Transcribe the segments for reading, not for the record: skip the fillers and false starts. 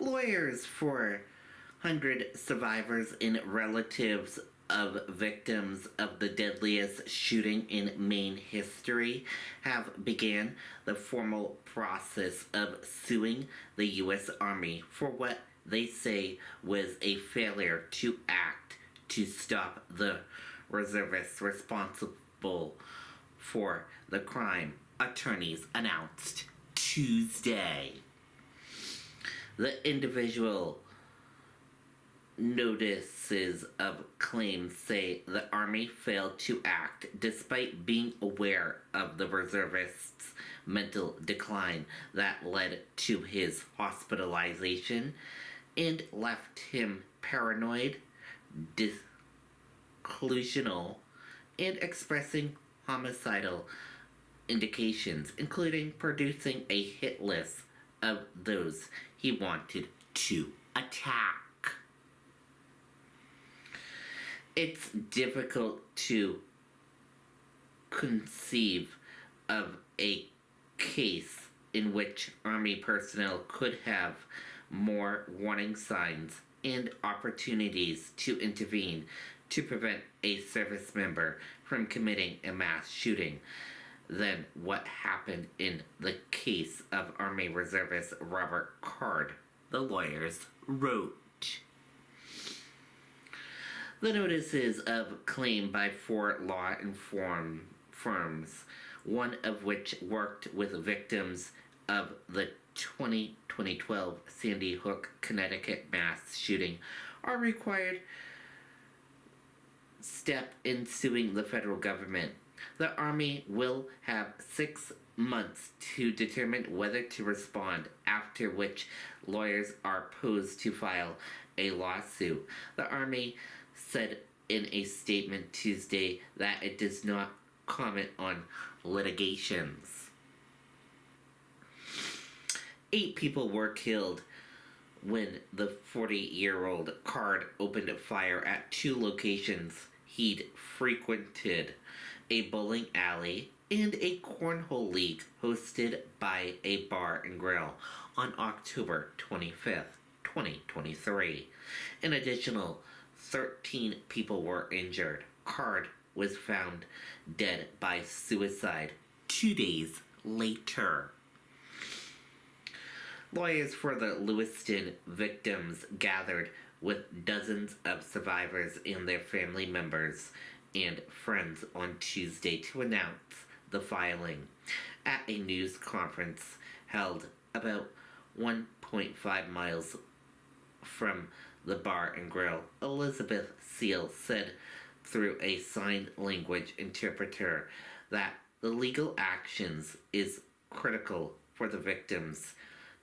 Lawyers for 100 survivors and relatives of victims of the deadliest shooting in Maine history have began the formal process of suing the U.S. Army for what they say was a failure to act to stop the reservists responsible for the crime, attorneys announced Tuesday. The individual notices of claims say the Army failed to act despite being aware of the reservist's mental decline that led to his hospitalization and left him paranoid, delusional, and expressing homicidal indications, including producing a hit list of those he wanted to attack. It's difficult to conceive of a case in which Army personnel could have more warning signs and opportunities to intervene to prevent a service member from committing a mass shooting than what happened in the case of Army Reservist Robert Card, the lawyers wrote. The notices of claim by 4 law firms, one of which worked with victims of the 2012 Sandy Hook, Connecticut mass shooting, are required step in suing the federal government. The Army will have 6 months to determine whether to respond, after which lawyers are posed to file a lawsuit. The Army said in a statement Tuesday that it does not comment on litigations. 8 people were killed when the 40-year-old Card opened fire at 2 locations he'd frequented: a bowling alley and a cornhole league hosted by a bar and grill on October 25th, 2023. An additional 13 people were injured. Card was found dead by suicide 2 days later. Lawyers for the Lewiston victims gathered with dozens of survivors and their family members and friends on Tuesday to announce the filing at a news conference held about 1.5 miles from the bar and grill. Elizabeth Seal said through a sign language interpreter that the legal actions is critical for the victims'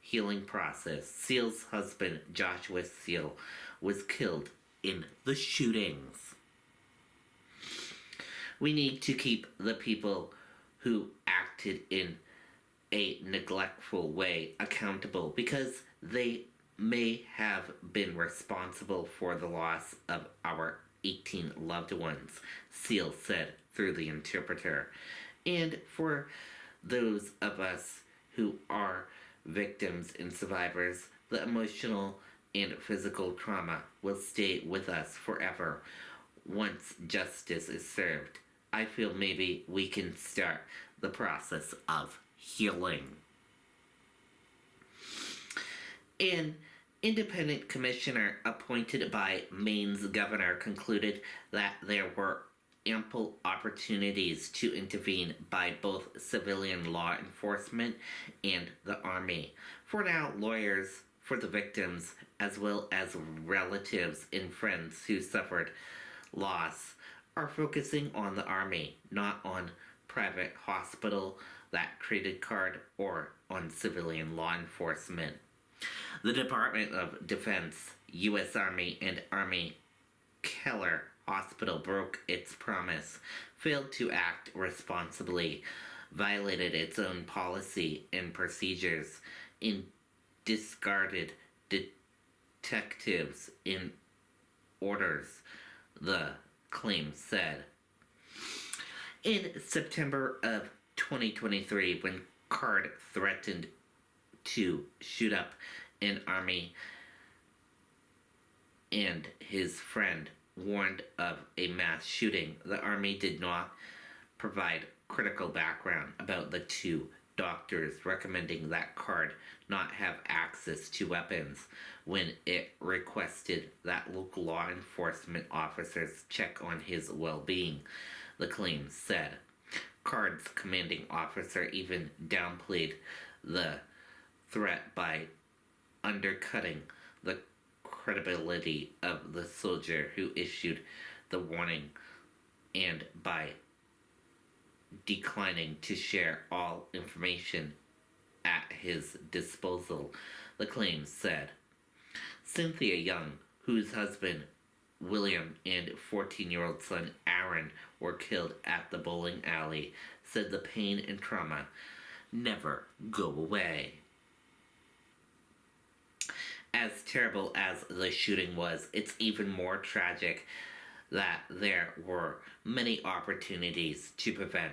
healing process. Seal's husband, Joshua Seal, was killed in the shootings. We need to keep the people who acted in a neglectful way accountable, because they may have been responsible for the loss of our 18 loved ones, Seal said through the interpreter. And for those of us who are victims and survivors, the emotional and physical trauma will stay with us forever once justice is served. I feel maybe we can start the process of healing. An independent commissioner appointed by Maine's governor concluded that there were ample opportunities to intervene by both civilian law enforcement and the Army. For now, lawyers for the victims, as well as relatives and friends who suffered loss, are focusing on the Army, not on private hospital that created Card or on civilian law enforcement. The Department of Defense, U.S. Army, and Army Keller Hospital broke its promise, failed to act responsibly, violated its own policy and procedures, and discarded detectives in orders, the claim said. In September of 2023, when Card threatened to shoot up An Army and his friend warned of a mass shooting. The Army did not provide critical background about the two doctors, recommending that Card not have access to weapons when it requested that local law enforcement officers check on his well being, the claim said. Card's commanding officer even downplayed the threat by undercutting the credibility of the soldier who issued the warning and by declining to share all information at his disposal, the claim said. Cynthia Young, whose husband William and 14-year-old son Aaron were killed at the bowling alley, said the pain and trauma never go away. As terrible as the shooting was, it's even more tragic that there were many opportunities to prevent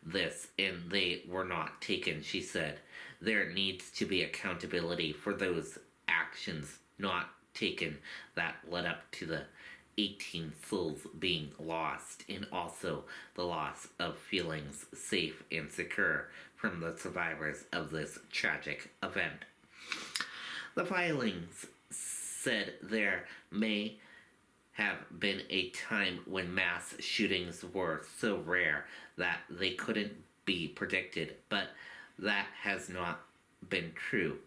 this and they were not taken, she said. There needs to be accountability for those actions not taken that led up to the 18 souls being lost and also the loss of feelings safe and secure from the survivors of this tragic event. The filings said there may have been a time when mass shootings were so rare that they couldn't be predicted, but that has not been true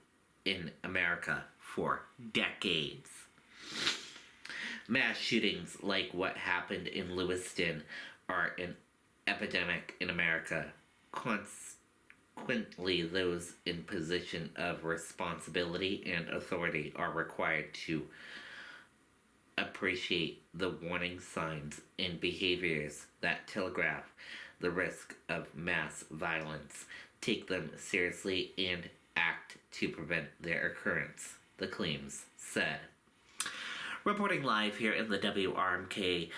in America for decades. Mass shootings like what happened in Lewiston are an epidemic in America. Consequently, those in position of responsibility and authority are required to appreciate the warning signs and behaviors that telegraph the risk of mass violence, take them seriously, and act to prevent their occurrence, the claims said. Reporting live here in the WRMK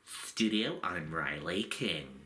studio, I'm Riley King.